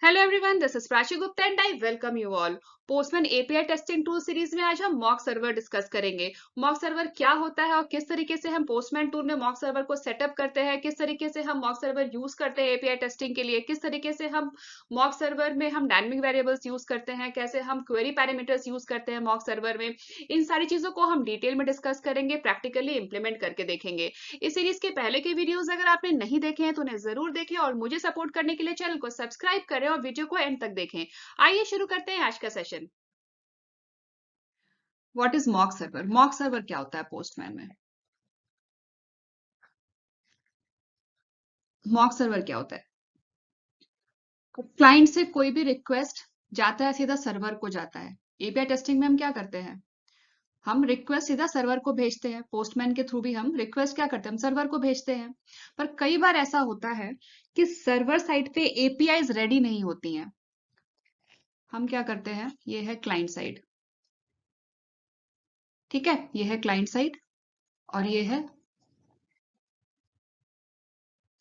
Hello everyone, this is Prachi Gupta and I welcome you all. Postman API testing tool series में आज हम mock server discuss करेंगे। Mock server क्या होता है और किस तरीके से हम पोस्टमैन टूल में मॉक सर्वर को सेटअप करते हैं, किस तरीके से हम मॉक सर्वर यूज करते हैं एपीआई टेस्टिंग के लिए, किस तरीके से हम मॉक सर्वर में हम डायनेमिक वेरिएबल्स यूज करते हैं, कैसे हम क्वेरी पैरामीटर्स यूज करते हैं मॉक सर्वर में। इन सारी चीजों को हम डिटेल में डिस्कस करेंगे, प्रैक्टिकली इंप्लीमेंट करके देखेंगे। इस सीरीज के पहले के वीडियोस अगर आपने नहीं देखे हैं तो उन्हें जरूर देखें और मुझे सपोर्ट करने के लिए चैनल को सब्सक्राइब करें और वीडियो को एंड तक देखें। आइए शुरू करते हैं आज का session. What is mock server? Mock server क्या होता है पोस्टमैन में? मॉक सर्वर क्या होता है? क्लाइंट से कोई भी रिक्वेस्ट जाता है, सीधा सर्वर को जाता है। एपीआई टेस्टिंग में हम क्या करते हैं? हम रिक्वेस्ट सीधा सर्वर को भेजते हैं। पोस्टमैन के थ्रू भी हम रिक्वेस्ट क्या करते हैं? हम सर्वर को भेजते हैं। पर कई बार ऐसा होता है कि सर्वर साइड पे एपीआईज रेडी नहीं होती हैं। हम क्या करते हैं? ये है क्लाइंट साइड, ठीक है, ये है क्लाइंट साइड और ये है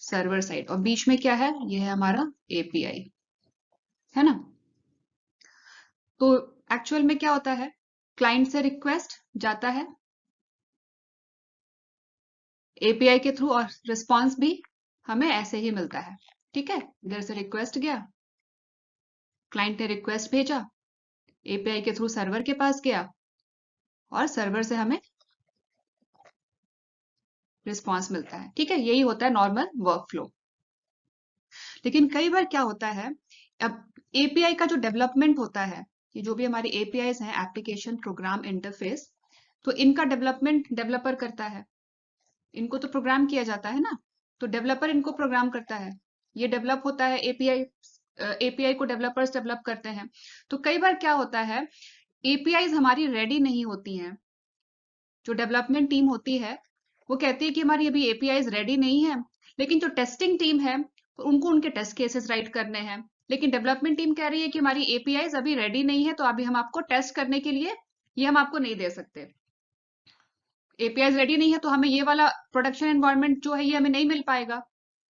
सर्वर साइड, और बीच में क्या है? ये है हमारा एपीआई, है ना। तो एक्चुअल में क्या होता है? क्लाइंट से रिक्वेस्ट जाता है एपीआई के थ्रू और रिस्पांस भी हमें ऐसे ही मिलता है, ठीक है। इधर से रिक्वेस्ट गया, क्लाइंट ने रिक्वेस्ट भेजा, एपीआई के थ्रू सर्वर के पास गया और सर्वर से हमें रिस्पांस मिलता है, ठीक है। यही होता है नॉर्मल वर्क फ्लो। लेकिन कई बार क्या होता है, अब एपीआई का जो डेवलपमेंट होता है, ये जो भी हमारी एपीआईज हैं, एप्लीकेशन प्रोग्राम इंटरफेस, तो इनका डेवलपमेंट डेवलपर करता है। इनको तो प्रोग्राम किया जाता है ना, तो डेवलपर इनको प्रोग्राम करता है। ये डेवलप होता है एपीआई, एपीआई को डेवलपर्स डेवलप करते हैं। तो कई बार क्या होता है, एपीआईज हमारी रेडी नहीं होती हैं। जो डेवलपमेंट टीम होती है वो कहती है कि हमारी अभी एपीआईज रेडी नहीं है, लेकिन जो टेस्टिंग टीम है उनको उनके टेस्ट केसेस राइट करने हैं। लेकिन डेवलपमेंट टीम कह रही है कि हमारी एपीआईज अभी रेडी नहीं है, तो अभी हम आपको टेस्ट करने के लिए ये हम आपको नहीं दे सकते। एपीआईज रेडी नहीं है तो हमें ये वाला प्रोडक्शन एनवायरनमेंट जो है ये हमें नहीं मिल पाएगा।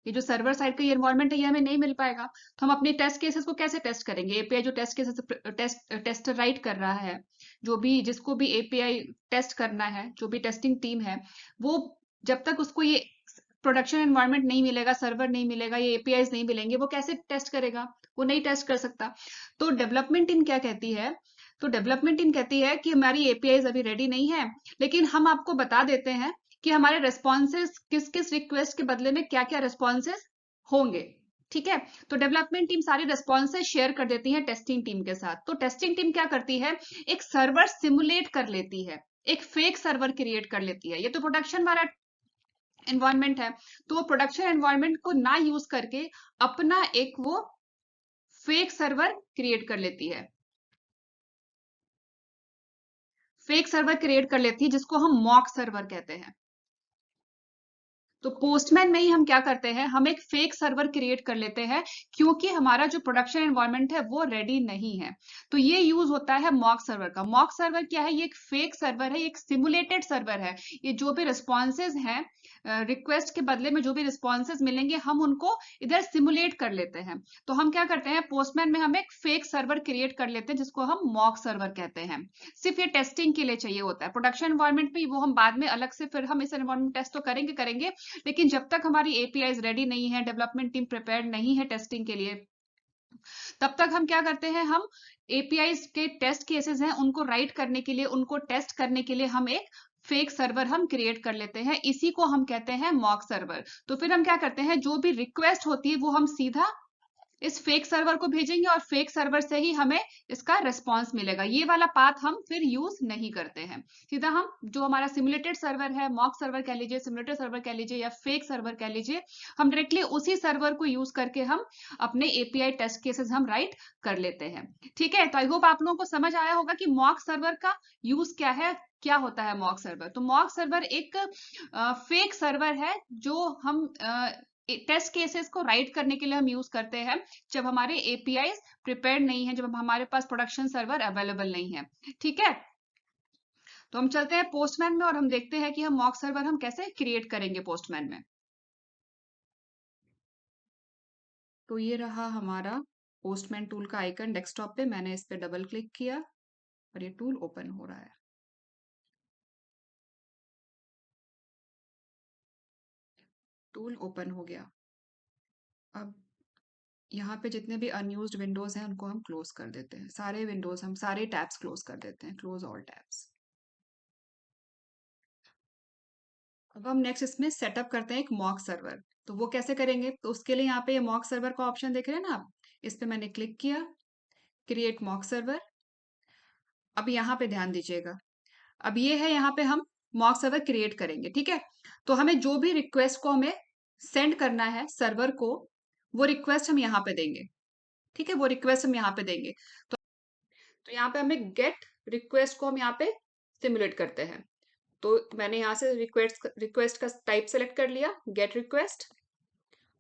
ये जो सर्वर साइड का ये एनवायरनमेंट है ये हमें नहीं मिल पाएगा। तो हम अपने टेस्ट केसेस को कैसे टेस्ट करेंगे? एपीआई जो टेस्ट केसेस टेस्ट राइट कर रहा है, जो भी जिसको भी एपीआई टेस्ट करना है, जो भी टेस्टिंग टीम है, वो जब तक उसको ये प्रोडक्शन एनवायरनमेंट नहीं मिलेगा, सर्वर नहीं मिलेगा, ये एपीआईज नहीं मिलेंगे, वो कैसे टेस्ट करेगा? वो नहीं टेस्ट कर सकता। तो डेवलपमेंट टीम क्या कहती है? तो डेवलपमेंट टीम कहती है कि हमारी एपीआईज अभी रेडी नहीं है, लेकिन हम आपको बता देते हैं कि हमारे रेस्पॉन्सेज किस किस रिक्वेस्ट के बदले में क्या क्या रेस्पॉन्सेज होंगे, ठीक है। तो डेवलपमेंट टीम सारी रेस्पॉन्सेज शेयर कर देती है टेस्टिंग टीम के साथ। तो टेस्टिंग टीम क्या करती है? एक सर्वर सिमुलेट कर लेती है, एक फेक सर्वर क्रिएट कर लेती है। ये तो प्रोडक्शन वाला एनवायरनमेंट है, तो वो प्रोडक्शन एनवायरनमेंट को ना यूज करके अपना एक वो फेक सर्वर क्रिएट कर लेती है, फेक सर्वर क्रिएट कर लेती है जिसको हम मॉक सर्वर कहते हैं। तो पोस्टमैन में ही हम क्या करते हैं? हम एक फेक सर्वर क्रिएट कर लेते हैं, क्योंकि हमारा जो प्रोडक्शन एनवायरनमेंट है वो रेडी नहीं है। तो ये यूज होता है मॉक सर्वर का। मॉक सर्वर क्या है? ये एक फेक सर्वर है, एक सिमुलेटेड सर्वर है। ये जो भी रिस्पॉन्सेज हैं, रिक्वेस्ट के बदले में जो भी रिस्पॉन्सेज मिलेंगे हम उनको इधर सिमुलेट कर लेते हैं। तो हम क्या करते हैं? पोस्टमैन में हम एक फेक सर्वर क्रिएट कर लेते हैं जिसको हम मॉक सर्वर कहते हैं। सिर्फ ये टेस्टिंग के लिए चाहिए होता है। प्रोडक्शन एनवायरनमेंट में वो हम बाद में अलग से फिर हम इस एनवायरनमेंट टेस्ट तो करेंगे, लेकिन जब तक हमारी एपीआईज रेडी नहीं है, डेवलपमेंट टीम प्रिपेयर्ड नहीं है टेस्टिंग के लिए, तब तक हम क्या करते हैं? हम एपीआईज के टेस्ट केसेस हैं उनको राइट करने के लिए, उनको टेस्ट करने के लिए हम एक फेक सर्वर हम क्रिएट कर लेते हैं। इसी को हम कहते हैं मॉक सर्वर। तो फिर हम क्या करते हैं? जो भी रिक्वेस्ट होती है वो हम सीधा इस फेक सर्वर को भेजेंगे और फेक सर्वर से ही हमें इसका रिस्पांस मिलेगा। ये वाला पाथ हम फिर यूज नहीं करते हैं। सीधा हम जो हमारा सिमुलेटेड सर्वर है, मॉक सर्वर कह लीजिए, सिमुलेटेड सर्वर कह लीजिए या फेक सर्वर कह लीजिए, हम डायरेक्टली उसी सर्वर को यूज करके हम अपने एपीआई टेस्ट केसेस हम राइट कर लेते हैं, ठीक है। तो आई होप आप लोगों को समझ आया होगा कि मॉक सर्वर का यूज क्या है, क्या होता है मॉक सर्वर। तो मॉक सर्वर एक फेक सर्वर है जो हम टेस्ट केसेस को राइट करने के लिए हम यूज करते हैं जब हमारे एपीआई प्रिपेयर्ड नहीं है, जब हमारे पास प्रोडक्शन सर्वर अवेलेबल नहीं है, ठीक है। तो हम चलते हैं पोस्टमैन में और हम देखते हैं कि हम मॉक सर्वर हम कैसे क्रिएट करेंगे पोस्टमैन में। तो ये रहा हमारा पोस्टमैन टूल का आइकन डेस्कटॉप पे, मैंने इस पे डबल क्लिक किया और ये टूल ओपन हो रहा है। टूल ओपन हो गया। अब यहाँ पे जितने भी अनयूज्ड विंडोज हैं उनको हम क्लोज कर देते हैं। सारे विंडोज हम सारे टैब्स क्लोज कर देते हैं। Close all tabs. अब हम नेक्स्ट इसमें सेटअप करते हैं एक मॉक सर्वर। तो वो कैसे करेंगे? तो उसके लिए यहाँ पे ये मॉक सर्वर का ऑप्शन देख रहे हैं ना आप, इस पे मैंने क्लिक किया, क्रिएट मॉक सर्वर। अब यहाँ पे ध्यान दीजिएगा, अब ये है यहाँ पे हम मॉक सर्वर क्रिएट करेंगे, ठीक है। तो हमें जो भी रिक्वेस्ट को हमें सेंड करना है सर्वर को, वो रिक्वेस्ट हम यहाँ पे देंगे, ठीक है। वो रिक्वेस्ट हम यहाँ पे देंगे। तो यहाँ पे हमें गेट रिक्वेस्ट को हम यहाँ पे सिमुलेट करते हैं। तो मैंने यहाँ से रिक्वेस्ट का टाइप सेलेक्ट कर लिया, गेट रिक्वेस्ट।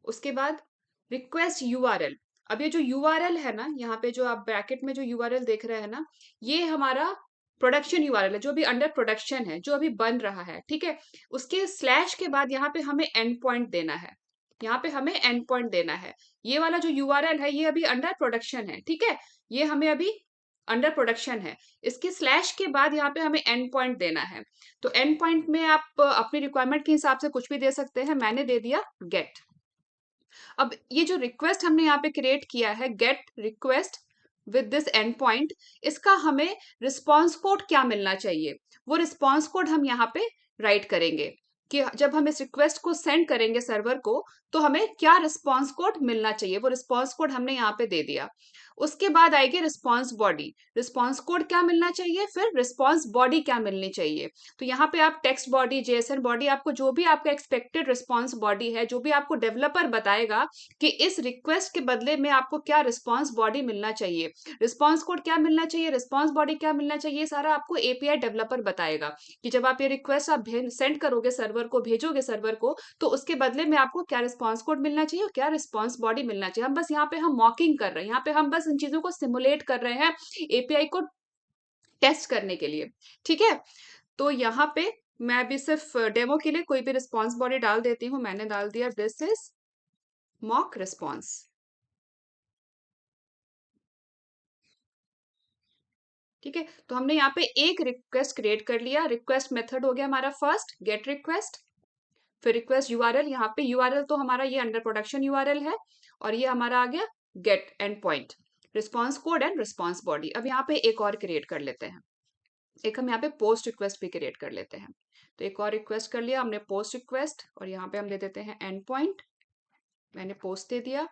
उसके बाद रिक्वेस्ट यूआरएल। अब ये जो यूआरएल है ना, यहाँ पे जो आप ब्रैकेट में जो यूआरएल देख रहे हैं ना, ये हमारा प्रोडक्शन यूआरएल है, जो अभी अंडर प्रोडक्शन है, जो अभी बन रहा है, ठीक है। उसके स्लैश के बाद यहाँ पे हमें एंड पॉइंट देना है। यहाँ पे हमें एंड पॉइंट देना है। ये वाला जो यूआरएल है ये अभी अंडर प्रोडक्शन है, ठीक है। ये हमें अभी अंडर प्रोडक्शन है। इसके स्लैश के बाद यहाँ पे हमें एंड पॉइंट देना है। तो एंड पॉइंट में आप अपनी रिक्वायरमेंट के हिसाब से कुछ भी दे सकते हैं। मैंने दे दिया गेट। अब ये जो रिक्वेस्ट हमने यहाँ पे क्रिएट किया है, gate request with this and point, इसका हमें रिस्पॉन्स कोड क्या मिलना चाहिए, वो रिस्पॉन्स कोड हम यहाँ पे राइट करेंगे कि जब हम इस रिक्वेस्ट को सेंड करेंगे सर्वर को, तो हमें क्या रिस्पॉन्स कोड मिलना चाहिए। वो रिस्पॉन्स कोड हमने यहाँ पे दे दिया। उसके बाद आएगी रिस्पॉन्स बॉडी। रिस्पॉन्स कोड क्या मिलना चाहिए, फिर रिस्पॉन्स बॉडी क्या मिलनी चाहिए। तो यहाँ पे आप टेक्स्ट बॉडी, जेएसएन बॉडी, आपको जो भी आपका एक्सपेक्टेड रिस्पॉन्स बॉडी है, जो भी आपको डेवलपर बताएगा कि इस रिक्वेस्ट के बदले में आपको क्या रिस्पॉन्स बॉडी मिलना चाहिए, रिस्पॉन्स कोड क्या मिलना चाहिए, रिस्पॉन्स बॉडी क्या मिलना चाहिए, ये सारा आपको एपीआई डेवलपर बताएगा कि जब आप ये रिक्वेस्ट आप सेंड करोगे सर्वर को, भेजोगे सर्वर को, तो उसके बदले में आपको क्या रिस्पॉन्स कोड मिलना चाहिए और क्या रिस्पॉन्स बॉडी मिलना चाहिए। हम बस यहाँ पे हम मॉकिंग कर रहे हैं, यहाँ पे हम बस इन चीजों को सिमुलेट कर रहे हैं एपीआई को टेस्ट करने के लिए, ठीक है। तो यहाँ पे मैं अभी सिर्फ डेमो के लिए कोई भी रिस्पॉन्स बॉडी डाल देती हूँ। मैंने डाल दिया दिस इज मॉक रिस्पॉन्स, ठीक है। तो हमने यहाँ पे एक रिक्वेस्ट क्रिएट कर लिया। रिक्वेस्ट मेथड हो गया हमारा फर्स्ट गेट रिक्वेस्ट, फिर रिक्वेस्ट यूआरएल। यहाँ पे यूआरएल तो हमारा ये अंडर प्रोडक्शन यूआरएल है, और ये हमारा आ गया get end point, response code and response body. अब यहाँ पे एक और क्रिएट कर लेते हैं, एक हम यहाँ पे पोस्ट रिक्वेस्ट भी क्रिएट कर लेते हैं। तो एक और रिक्वेस्ट कर लिया हमने पोस्ट रिक्वेस्ट, और यहाँ पे हम दे देते हैं एंड पॉइंट। मैंने पोस्ट दे दिया,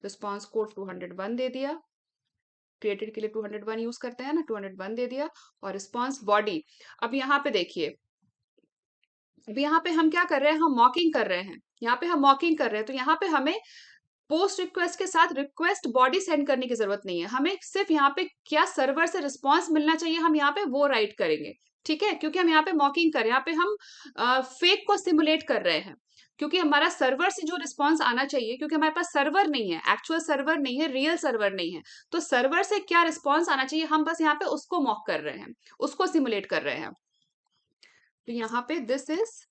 रिस्पॉन्स कोड 201 दे दिया, क्रिएटेड के लिए 201 यूज करते हैं ना, 201 दे दिया, और रिस्पॉन्स बॉडी। अब यहाँ पे देखिए, अब यहाँ पे हम क्या कर रहे हैं, हम मॉकिंग कर रहे हैं। यहाँ पे हम मॉकिंग कर रहे हैं, तो यहाँ पे हमें पोस्ट रिक्वेस्ट के साथ रिक्वेस्ट बॉडी सेंड करने की जरूरत नहीं है। हमें सिर्फ यहाँ पे क्या सर्वर से रिस्पॉन्स मिलना चाहिए, हम यहाँ पे वो राइट करेंगे, ठीक है। क्योंकि हम यहाँ पे मॉकिंग कर रहे हैं, यहाँ पे हम फेक को सिमुलेट कर रहे हैं, क्योंकि हमारा सर्वर से जो रिस्पॉन्स आना चाहिए, क्योंकि हमारे पास सर्वर नहीं है, एक्चुअल सर्वर नहीं है, रियल सर्वर नहीं है, तो सर्वर से क्या रिस्पॉन्स आना चाहिए, हम बस यहाँ पे उसको मॉक कर रहे हैं, उसको सिमुलेट कर रहे हैं। तो यहाँ पे दिस इज,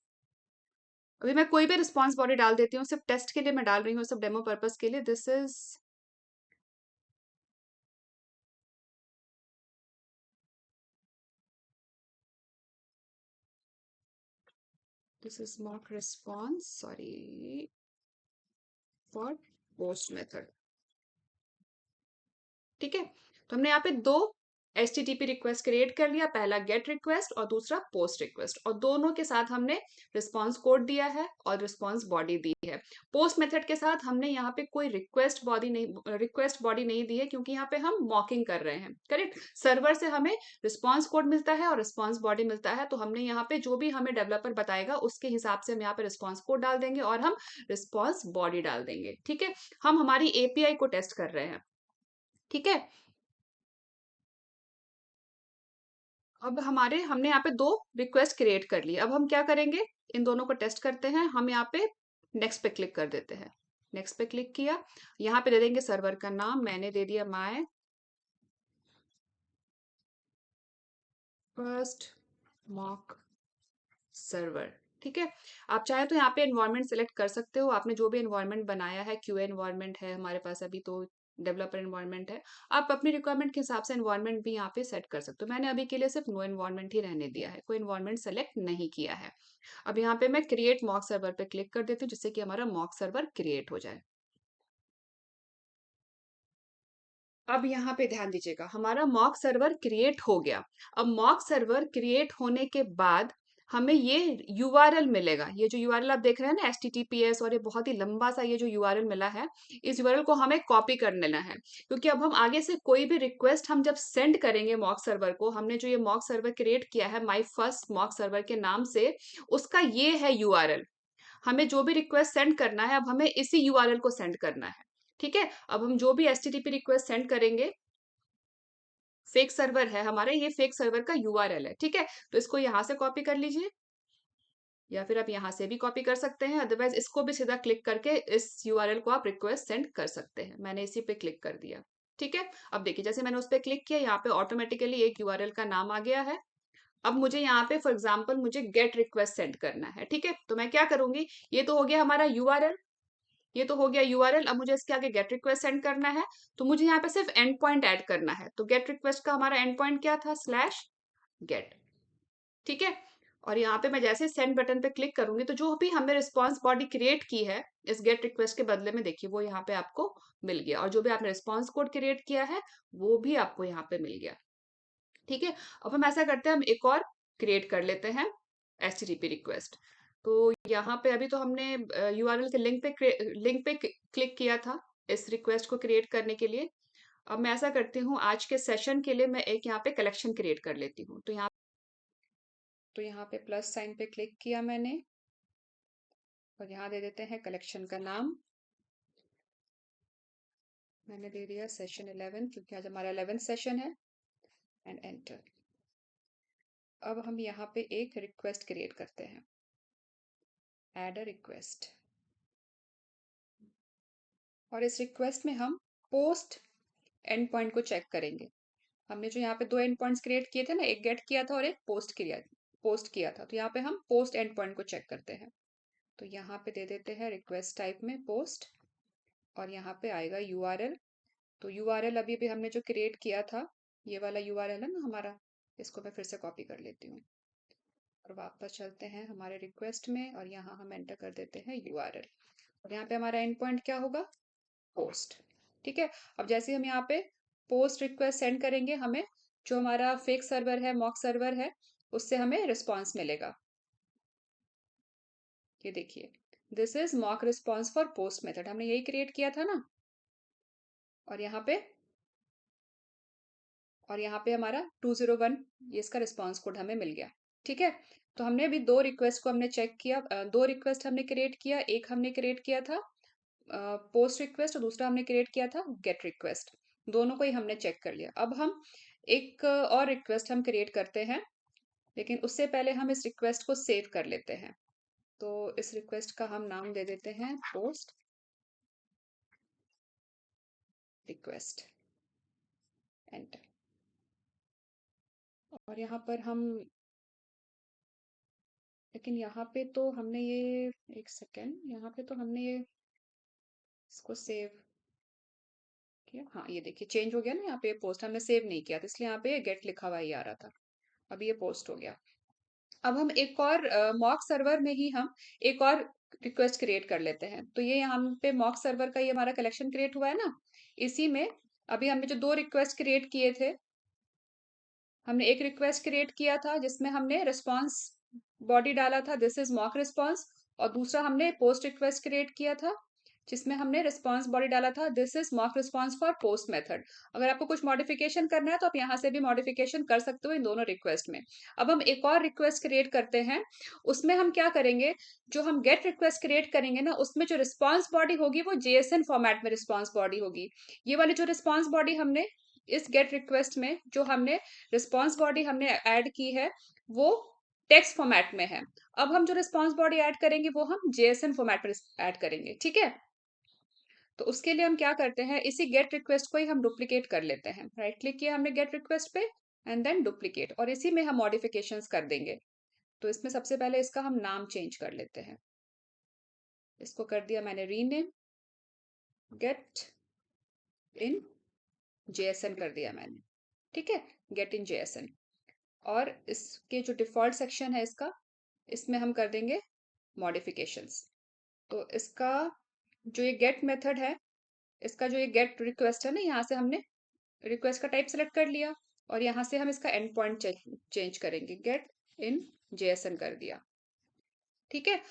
अभी मैं कोई भी रिस्पॉन्स बॉडी डाल देती हूँ, सिर्फ टेस्ट के लिए मैं डाल रही हूँ, सिर्फ डेमो पर्पस के लिए। This is mock response, sorry, for post method, ठीक है। तो हमने यहाँ पे दो HTTP रिक्वेस्ट क्रिएट कर लिया, पहला गेट रिक्वेस्ट और दूसरा पोस्ट रिक्वेस्ट, और दोनों के साथ हमने रिस्पॉन्स कोड दिया है और रिस्पॉन्स बॉडी दी है। पोस्ट मेथड के साथ हमने यहाँ पे कोई रिक्वेस्ट बॉडी नहीं दी है, क्योंकि यहाँ पे हम मॉकिंग कर रहे हैं, करेक्ट। सर्वर से हमें रिस्पॉन्स कोड मिलता है और रिस्पॉन्स बॉडी मिलता है, तो हमने यहाँ पे जो भी हमें डेवलपर बताएगा उसके हिसाब से हम यहाँ पे रिस्पॉन्स कोड डाल देंगे और हम रिस्पॉन्स बॉडी डाल देंगे, ठीक है। हम हमारी एपीआई को टेस्ट कर रहे हैं, ठीक है। अब हमने यहाँ पे दो रिक्वेस्ट क्रिएट कर ली। अब हम क्या करेंगे, इन दोनों को टेस्ट करते हैं। हम यहाँ पे नेक्स्ट पे क्लिक कर देते हैं। नेक्स्ट पे क्लिक किया, यहाँ पे दे देंगे सर्वर का नाम। मैंने दे दिया माय फर्स्ट मॉक सर्वर, ठीक है। आप चाहे तो यहाँ पे एनवायरनमेंट सेलेक्ट कर सकते हो, आपने जो भी एनवायरनमेंट बनाया है, क्यूए एनवायरनमेंट है हमारे पास अभी, तो डेवलपर एनवायरनमेंट है। आप अपनी रिक्वायरमेंट के हिसाब से एनवायरनमेंट भी यहाँ पे सेट कर सकते हो। मैंने अभी के लिए सिर्फ नो एनवायरनमेंट ही रहने दिया है, कोई एनवायरनमेंट सेलेक्ट नहीं किया है। अब यहाँ पे मैं क्रिएट मॉक सर्वर पे क्लिक कर देती हूँ, जिससे कि हमारा मॉक सर्वर क्रिएट हो जाए। अब यहाँ पे ध्यान दीजिएगा, हमारा मॉक सर्वर क्रिएट हो गया। अब मॉक सर्वर क्रिएट होने के बाद हमें ये यूआरएल मिलेगा। ये जो यूआरएल आप देख रहे हैं ना, HTTPS, और ये बहुत ही लंबा सा ये जो यूआरएल मिला है, इस यूआरएल को हमें कॉपी कर लेना है। क्योंकि अब हम आगे से कोई भी रिक्वेस्ट हम जब सेंड करेंगे मॉक सर्वर को, हमने जो ये मॉक सर्वर क्रिएट किया है माई फर्स्ट मॉक सर्वर के नाम से, उसका ये है यूआरएल। हमें जो भी रिक्वेस्ट सेंड करना है, अब हमें इसी यूआरएल को सेंड करना है। ठीक है, अब हम जो भी HTTP रिक्वेस्ट सेंड करेंगे, फेक सर्वर है हमारा, ये फेक सर्वर का यूआरएल है। ठीक है, तो इसको यहां से कॉपी कर लीजिए, या फिर आप यहाँ से भी कॉपी कर सकते हैं। अदरवाइज इसको भी सीधा क्लिक करके इस यूआरएल को आप रिक्वेस्ट सेंड कर सकते हैं। मैंने इसी पे क्लिक कर दिया। ठीक है, अब देखिए जैसे मैंने उस पर क्लिक किया, यहाँ पे ऑटोमेटिकली एक यूआरएल का नाम आ गया है। अब मुझे यहाँ पे फॉर एग्जाम्पल मुझे गेट रिक्वेस्ट सेंड करना है। ठीक है, तो मैं क्या करूंगी, ये तो हो गया हमारा यूआरएल, ये तो हो गया यूआरएल। अब मुझे इसके आगे गेट रिक्वेस्ट सेंड करना है, तो मुझे यहाँ पे सिर्फ एंड पॉइंट ऐड करना है। तो गेट रिक्वेस्ट का हमारा एंड पॉइंट क्या था, स्लैश गेट। ठीक है, और यहाँ पे मैं जैसे सेंड बटन पे क्लिक करूंगी, तो जो भी हमने रिस्पॉन्स बॉडी क्रिएट की है इस गेट रिक्वेस्ट के बदले में, देखिए वो यहाँ पे आपको मिल गया। और जो भी आपने रिस्पॉन्स कोड क्रिएट किया है वो भी आपको यहाँ पे मिल गया। ठीक है, अब हम ऐसा करते हैं, हम एक और क्रिएट कर लेते हैं HTTP रिक्वेस्ट। तो यहाँ पे अभी तो हमने यूआरएल के लिंक पे क्लिक किया था इस रिक्वेस्ट को क्रिएट करने के लिए। अब मैं ऐसा करती हूँ, आज के सेशन के लिए मैं एक यहाँ पे कलेक्शन क्रिएट कर लेती हूँ। तो यहाँ पे प्लस साइन पे क्लिक किया मैंने, और यहाँ दे देते हैं कलेक्शन का नाम। मैंने दे दिया सेशन 11, क्योंकि आज हमारा 11th सेशन है, एंड एंटर। अब हम यहाँ पे एक रिक्वेस्ट क्रिएट करते हैं, ऐड अ रिक्वेस्ट। और इस रिक्वेस्ट में हम पोस्ट एंड पॉइंट को चेक करेंगे। हमने जो यहाँ पे दो एंड पॉइंट्स क्रिएट किए थे ना, एक गेट किया था और एक पोस्ट किया था। तो यहाँ पे हम पोस्ट एंड पॉइंट को चेक करते हैं। तो यहाँ पे दे देते हैं रिक्वेस्ट टाइप में पोस्ट, और यहाँ पे आएगा यूआरएल। तो यूआरएल अभी भी हमने जो क्रिएट किया था, ये वाला यूआरएल है ना हमारा, इसको मैं फिर से कॉपी कर लेती हूँ और वापस चलते हैं हमारे रिक्वेस्ट में, और यहाँ हम एंटर कर देते हैं यूआरएल। और यहाँ पे हमारा एंड पॉइंट क्या होगा, पोस्ट। ठीक है, अब जैसे हम यहाँ पे पोस्ट रिक्वेस्ट सेंड करेंगे, हमें जो हमारा फेक सर्वर है, मॉक सर्वर है, उससे हमें रिस्पॉन्स मिलेगा। ये देखिए, this is mock response for post method, हमने यही क्रिएट किया था ना। और यहाँ पे हमारा 201, ये इसका रिस्पॉन्स कोड हमें मिल गया। ठीक है, तो हमने अभी दो रिक्वेस्ट को हमने चेक किया, दो रिक्वेस्ट हमने क्रिएट किया। एक हमने क्रिएट किया था पोस्ट रिक्वेस्ट, और दूसरा हमने क्रिएट किया था गेट रिक्वेस्ट। दोनों को ही हमने चेक कर लिया। अब हम एक और रिक्वेस्ट हम क्रिएट करते हैं, लेकिन उससे पहले हम इस रिक्वेस्ट को सेव कर लेते हैं। तो इस रिक्वेस्ट का हम नाम दे देते हैं पोस्ट रिक्वेस्ट, एंटर। और यहाँ पर हम, लेकिन यहाँ पे तो हमने ये, एक सेकेंड, यहाँ पे तो हमने ये इसको सेव किया। हाँ, ये देखिए चेंज हो गया ना, यहाँ पे पोस्ट हमने सेव नहीं किया था, इसलिए यहाँ पे गेट लिखा हुआ ही आ रहा था। अब ये पोस्ट हो गया। अब हम एक और मॉक सर्वर में ही हम एक और रिक्वेस्ट क्रिएट कर लेते हैं। तो ये यहाँ पे मॉक सर्वर का ये हमारा कलेक्शन क्रिएट हुआ है ना, इसी में अभी हमने जो दो रिक्वेस्ट क्रिएट किए थे, हमने एक रिक्वेस्ट क्रिएट किया था जिसमें हमने रिस्पॉन्स बॉडी डाला था, दिस इज मॉक रिस्पॉन्स। और दूसरा हमने पोस्ट रिक्वेस्ट क्रिएट किया था जिसमें हमने रिस्पॉन्स बॉडी डाला था, this is mock response for post method. अगर आपको कुछ मॉडिफिकेशन करना है तो आप यहाँ से भी मॉडिफिकेशन कर सकते हो इन दोनों रिक्वेस्ट में। अब हम एक और रिक्वेस्ट क्रिएट करते हैं, उसमें हम क्या करेंगे, जो हम गेट रिक्वेस्ट क्रिएट करेंगे ना, उसमें जो रिस्पॉन्स बॉडी होगी वो JSON फॉर्मेट में रिस्पॉन्स बॉडी होगी। ये वाली जो रिस्पॉन्स बॉडी हमने इस गेट रिक्वेस्ट में जो हमने रिस्पॉन्स बॉडी हमने ऐड की है, वो टेक्स्ट फॉर्मेट में है। अब हम जो रिस्पॉन्स बॉडी ऐड करेंगे वो हम JSON फॉर्मेट में ऐड करेंगे। ठीक है, तो उसके लिए हम क्या करते हैं, इसी गेट रिक्वेस्ट को ही हम डुप्लीकेट कर लेते हैं। राइट क्लिक किया हमने गेट रिक्वेस्ट पे, एंड देन डुप्लीकेट, और इसी में हम मॉडिफिकेशंस कर देंगे। तो इसमें सबसे पहले इसका हम नाम चेंज कर लेते हैं। इसको कर दिया मैंने रीनेम, गेट इन जेएसएन कर दिया मैंने, ठीक है, गेट इन जेएसएन। और इसके जो डिफॉल्ट सेक्शन है इसमें हम कर देंगे मॉडिफिकेशंस। तो इसका जो ये गेट मेथड है, इसका जो ये गेट रिक्वेस्ट है ना, यहाँ से हमने रिक्वेस्ट का टाइप सेलेक्ट कर लिया और यहाँ से हम इसका एंड पॉइंट चेंज करेंगे, गेट इन जेएसएन कर दिया, ठीक है।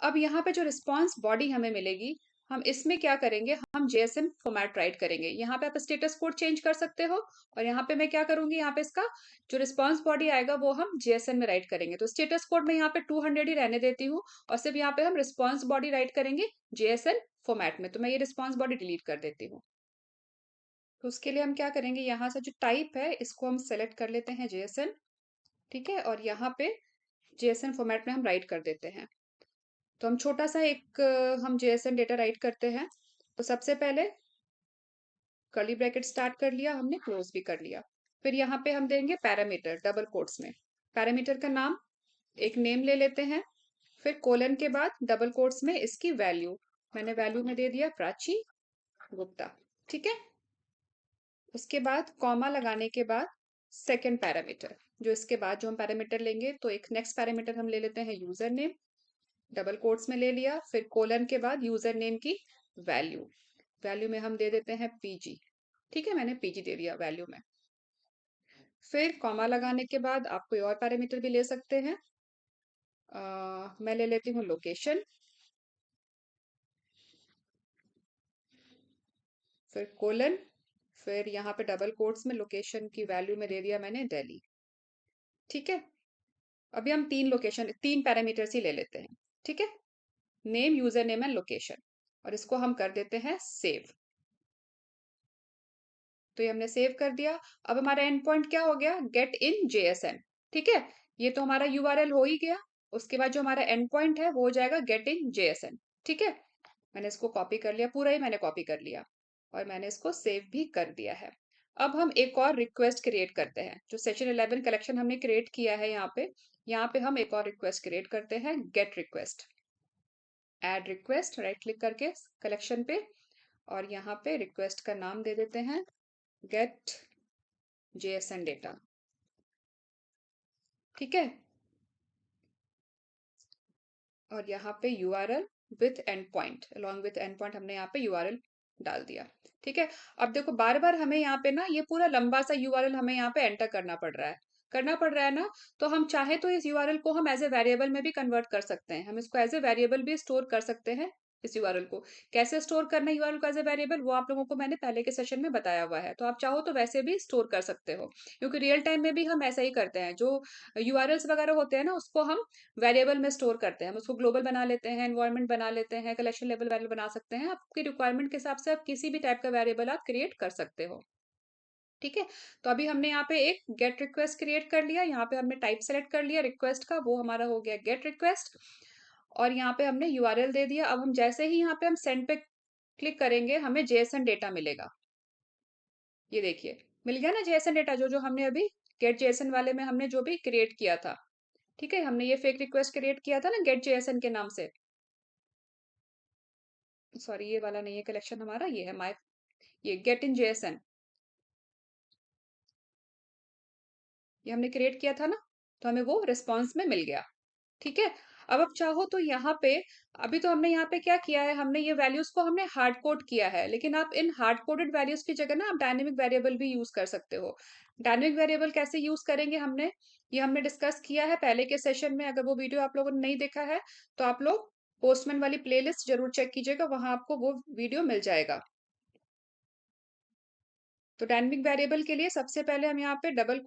अब यहाँ पे जो रिस्पॉन्स बॉडी हमें मिलेगी, हम इसमें क्या करेंगे, हम जेएसएन फॉर्मेट राइट करेंगे। यहाँ पे आप स्टेटस कोड चेंज कर सकते हो और यहाँ पे मैं क्या करूंगी, यहाँ पे इसका जो रिस्पॉन्स बॉडी आएगा वो हम जेएसएन में राइट करेंगे। तो स्टेटस कोड में यहाँ पे 200 ही रहने देती हूँ और सिर्फ यहाँ पे हम रिस्पॉन्स बॉडी राइट करेंगे जेएसएन फॉर्मेट में। तो मैं ये रिस्पॉन्स बॉडी डिलीट कर देती हूँ। तो उसके लिए हम क्या करेंगे, यहाँ से जो टाइप है इसको हम सेलेक्ट कर लेते हैं जेएसएन, ठीक है, और यहाँ पे जेएसएन फॉर्मेट में हम राइट कर देते हैं। तो हम छोटा सा एक हम जेएसएन डेटा राइट करते हैं। तो सबसे पहले कर्ली ब्रैकेट स्टार्ट कर लिया हमने, क्लोज भी कर लिया। फिर यहाँ पे हम देंगे पैरामीटर डबल कोट्स में, पैरामीटर का नाम एक नेम ले लेते हैं। फिर कोलन के बाद डबल कोट्स में इसकी वैल्यू, मैंने वैल्यू में दे दिया प्राची गुप्ता, ठीक है। उसके बाद कॉमा लगाने के बाद सेकंड पैरामीटर, जो इसके बाद जो हम पैरामीटर लेंगे, तो एक नेक्स्ट पैरामीटर हम ले लेते हैं यूजर नेम, डबल कोट्स में ले लिया। फिर कोलन के बाद यूजर नेम की वैल्यू, वैल्यू में हम दे देते हैं पीजी, ठीक है, मैंने पीजी दे दिया वैल्यू में। फिर कॉमा लगाने के बाद आप कोई और पैरामीटर भी ले सकते हैं। मैं ले लेती हूँ लोकेशन, फिर कोलन, फिर यहाँ पे डबल कोट्स में लोकेशन की वैल्यू में दे दिया मैंने दिल्ली, ठीक है। अभी हम तीन पैरामीटर्स ही ले लेते हैं, ठीक है, name, user name and location, और इसको हम कर देते हैं सेव। तो ये हमने सेव कर दिया। अब हमारा एंड पॉइंट क्या हो गया, गेट इन जेएसएन, ठीक है। ये तो हमारा यूआरएल हो ही गया। उसके बाद जो हमारा एंड पॉइंट है वो हो जाएगा गेट इन जेएसएन, ठीक है। मैंने इसको कॉपी कर लिया, पूरा ही मैंने कॉपी कर लिया और मैंने इसको सेव भी कर दिया है। अब हम एक और रिक्वेस्ट क्रिएट करते हैं, जो सेशन 11 कलेक्शन हमने क्रिएट किया है यहाँ पे हम एक और रिक्वेस्ट क्रिएट करते हैं, get request, add request, right click करके कलेक्शन पे, और यहाँ पे रिक्वेस्ट का नाम दे देते हैं गेट जेएसएन डेटा, ठीक है। और यहाँ पे URL with and point, along with and point हमने यहाँ पे यूआरएल डाल दिया, ठीक है। अब देखो बार बार हमें यहाँ पे ना ये पूरा लंबा सा यूआरएल हमें यहाँ पे एंटर करना पड़ रहा है ना। तो हम चाहे तो इस यूआरएल को हम एज ए वेरिएबल में भी कन्वर्ट कर सकते हैं, हम इसको एज ए वेरिएबल भी स्टोर कर सकते हैं। इस यूआरएल को कैसे स्टोर करना है, यूआरएल को एज ए वेरिएबल, वो आप लोगों को मैंने पहले के सेशन में बताया हुआ है। तो आप चाहो तो वैसे भी स्टोर कर सकते हो, क्योंकि रियल टाइम में भी हम ऐसा ही करते हैं। जो यूआरएल्स वगैरह होते हैं ना, उसको हम वेरिएबल में स्टोर करते हैं, हम उसको ग्लोबल बना लेते हैं, एनवायरनमेंट बना लेते हैं, कलेक्शन लेवल वेरिएबल बना सकते हैं। आपकी रिक्वायरमेंट के हिसाब से आप किसी भी टाइप का वेरिएबल आप क्रिएट कर सकते हो, ठीक है। तो अभी हमने यहाँ पे एक गेट रिक्वेस्ट क्रिएट कर लिया, यहाँ पे हमने टाइप सेलेक्ट कर लिया रिक्वेस्ट का, वो हमारा हो गया गेट रिक्वेस्ट, और यहाँ पे हमने यूआरएल दे दिया। अब हम जैसे ही यहाँ पे हम सेंड पे क्लिक करेंगे, हमें जेएसएन डेटा मिलेगा। ये देखिए मिल गया ना जेएसएन डेटा, जो जो हमने अभी गेट जेएसएन वाले में हमने जो भी क्रिएट किया था, ठीक है। हमने ये फेक रिक्वेस्ट क्रिएट किया था ना गेट जेएसएन के नाम से, सॉरी ये वाला नहीं है कलेक्शन हमारा, ये है माय, ये गेट इन जेएसएन, ये हमने क्रिएट किया था ना, तो हमें वो रिस्पॉन्स में मिल गया, ठीक है। अब आप चाहो तो यहाँ पे, अभी तो हमने यहाँ पे क्या किया है, हमने ये वैल्यूज को हमने हार्ड कोड किया है, लेकिन आप इन हार्ड कोडेड वैल्यूज की जगह ना आप डायनेमिक वेरिएबल भी यूज कर सकते हो। डायनेमिक वेरिएबल कैसे यूज करेंगे, हमने डिस्कस किया है पहले के सेशन में। अगर वो वीडियो आप लोगों ने नहीं देखा है तो आप लोग पोस्टमैन वाली प्लेलिस्ट जरूर चेक कीजिएगा, वहां आपको वो वीडियो मिल जाएगा। तो डायनेमिक वेरिएबल के लिए सबसे पहले हम यहाँ पे डबल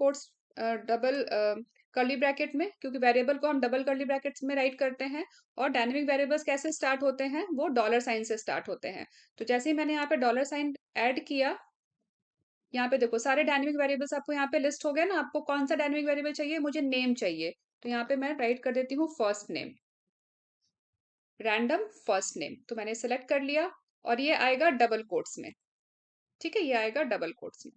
कर्ली ब्रैकेट में, क्योंकि वेरिएबल को हम डबल कर्ली ब्रैकेट्स में राइट करते हैं, और डायनेमिक वेरिएबल्स कैसे स्टार्ट होते हैं, वो डॉलर साइन से स्टार्ट होते हैं। तो जैसे ही मैंने यहाँ पे डॉलर साइन ऐड किया, यहाँ पे देखो सारे डायनेमिक वेरिएबल्स आपको यहाँ पे लिस्ट हो गए ना। आपको कौन सा डायनेमिक वेरिएबल चाहिए, मुझे नेम चाहिए, तो यहाँ पे मैं राइट कर देती हूँ first name, random first name, तो मैंने सेलेक्ट कर लिया और ये आएगा डबल कोट्स में, ठीक है, ये आएगा डबल कोट्स में,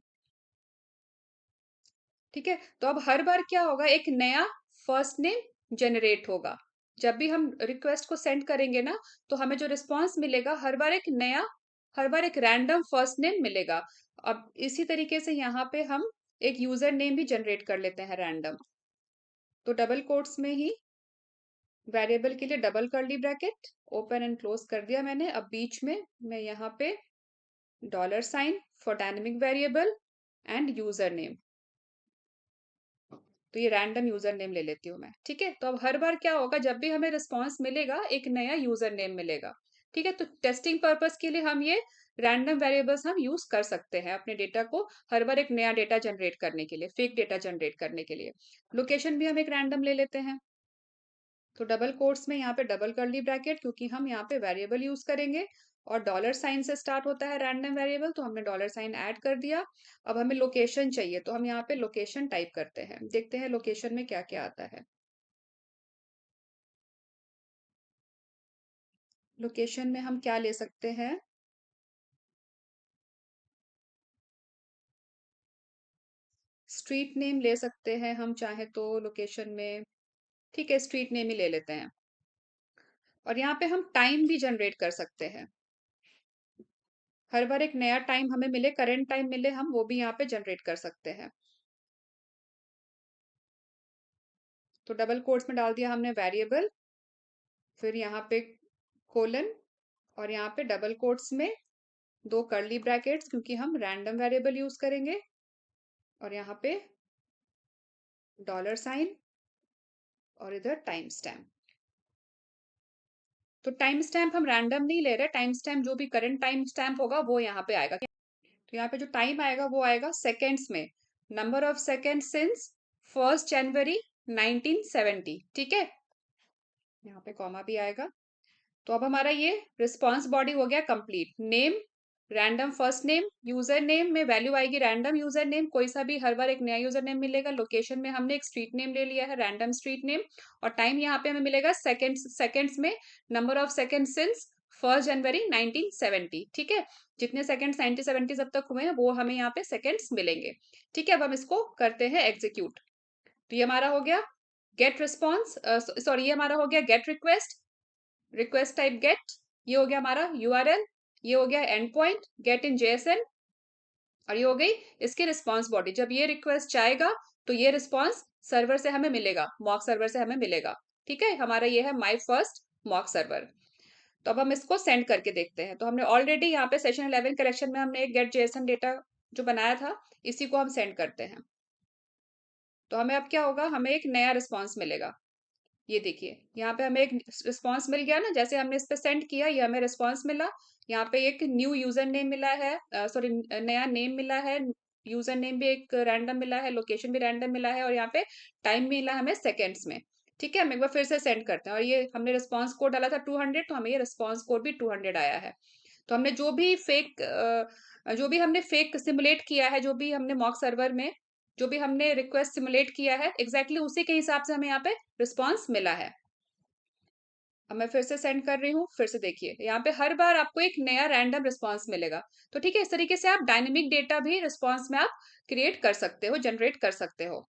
ठीक है। तो अब हर बार क्या होगा, एक नया फर्स्ट नेम जनरेट होगा। जब भी हम रिक्वेस्ट को सेंड करेंगे ना, तो हमें जो रिस्पॉन्स मिलेगा हर बार एक नया हर बार एक रैंडम फर्स्ट नेम मिलेगा। अब इसी तरीके से यहाँ पे हम एक यूजर नेम भी जनरेट कर लेते हैं रैंडम। तो डबल कोट्स में ही वेरिएबल के लिए double curly bracket open and close कर दिया मैंने। अब बीच में मैं यहाँ पे dollar sign for dynamic variable and user name, तो ये रैंडम यूजर नेम ले लेती हूँ मैं। ठीक है, तो अब हर बार क्या होगा, जब भी हमें रिस्पॉन्स मिलेगा एक नया यूजर नेम मिलेगा। ठीक है, तो टेस्टिंग पर्पस के लिए हम ये रैंडम वेरिएबल्स हम यूज कर सकते हैं अपने डेटा को हर बार एक नया डेटा जनरेट करने के लिए, फेक डेटा जनरेट करने के लिए। लोकेशन भी हम एक रैंडम ले लेते हैं। तो डबल कोट्स में यहाँ पे डबल कर्ली ब्रैकेट, क्योंकि हम यहाँ पे वेरिएबल यूज करेंगे, और डॉलर साइन से स्टार्ट होता है रैंडम वेरिएबल, तो हमने डॉलर साइन ऐड कर दिया। अब हमें लोकेशन चाहिए, तो हम यहाँ पे लोकेशन टाइप करते हैं, देखते हैं लोकेशन में क्या क्या आता है। लोकेशन में हम क्या ले सकते हैं, स्ट्रीट नेम ले सकते हैं हम चाहे तो लोकेशन में। ठीक है, स्ट्रीट नेम ही ले लेते हैं। और यहाँ पे हम टाइम भी जनरेट कर सकते हैं, हर बार एक नया टाइम हमें मिले, करंट टाइम मिले, हम वो भी यहाँ पे जनरेट कर सकते हैं। तो डबल कोट्स में डाल दिया हमने वेरिएबल, फिर यहाँ पे कोलन, और यहाँ पे डबल कोट्स में दो कर्ली ब्रैकेट्स, क्योंकि हम रैंडम वेरिएबल यूज करेंगे, और यहाँ पे डॉलर साइन, और इधर टाइम स्टैम्प। तो टाइम स्टैम्प हम रैंडम नहीं ले रहे, टाइम स्टैम्प जो भी करंट टाइम स्टैम्प होगा वो यहाँ पे आएगा। तो यहाँ पे जो टाइम आएगा वो आएगा सेकेंड्स में, नंबर ऑफ सेकेंड सिंस 1 जनवरी 1970। ठीक है, यहाँ पे कॉमा भी आएगा। तो अब हमारा ये रिस्पॉन्स बॉडी हो गया complete. Name, random first name, user name में वैल्यू आएगी रैंडम यूजर नेम, कोई सा भी हर बार एक नया यूजर नेम मिलेगा। लोकेशन में हमने एक स्ट्रीट नेम ले लिया है, रैंडम स्ट्रीट नेम, और टाइम यहाँ पे हमें मिलेगा सेकेंड्स में, नंबर ऑफ सेकेंड सिंस 1 जनवरी 1970। ठीक है, जितने सेकेंड 1970 जब तक हुए हैं वो हमें यहाँ पे सेकेंड्स मिलेंगे। ठीक है, अब हम इसको करते हैं एग्जीक्यूट। तो ये हमारा हो गया गेट रिस्पॉन्स, सॉरी ये हमारा हो गया get request, request type get, ये हो गया हमारा यूआरएल, ये हो गया end point get in JSON, और ये हो गई इसकी रिस्पॉन्स बॉडी। जब ये रिक्वेस्ट जाएगा तो ये रिस्पॉन्स सर्वर से हमें मिलेगा, मॉक सर्वर से हमें मिलेगा। ठीक है, हमारा ये है माई फर्स्ट मॉक सर्वर। तो अब हम इसको सेंड करके देखते हैं। तो हमने ऑलरेडी यहाँ पे सेशन 11 कलेक्शन में हमने एक गेट जेएसएन डेटा जो बनाया था, इसी को हम सेंड करते हैं। तो हमें अब क्या होगा, हमें एक नया रिस्पॉन्स मिलेगा। ये देखिए यहाँ पे हमें एक रिस्पांस मिल गया ना, जैसे हमने इस पे सेंड किया ये हमें रिस्पांस मिला। यहाँ पे एक न्यू यूजर नेम मिला है, सॉरी नया नेम मिला है, यूजर नेम भी एक रैंडम मिला है, लोकेशन भी रैंडम मिला है, और यहाँ पे टाइम मिला हमें सेकेंड्स में। ठीक है, हम एक बार फिर से सेंड करते हैं, और ये हमने रिस्पॉन्स कोड डाला था 200, तो हमें ये रिस्पॉन्स कोड भी 200 आया है। तो हमने जो भी हमने फेक सिमुलेट किया है, जो भी हमने मॉक सर्वर में जो भी हमने रिक्वेस्ट सिमुलेट किया है, एग्जैक्टली उसी के हिसाब से हमें यहाँ पे रिस्पॉन्स मिला है। अब मैं फिर से सेंड कर रही हूँ, फिर से देखिए यहाँ पे हर बार आपको एक नया रैंडम रिस्पॉन्स मिलेगा। तो ठीक है, इस तरीके से आप डायनेमिक डेटा भी रिस्पॉन्स में आप क्रिएट कर सकते हो, जनरेट कर सकते हो।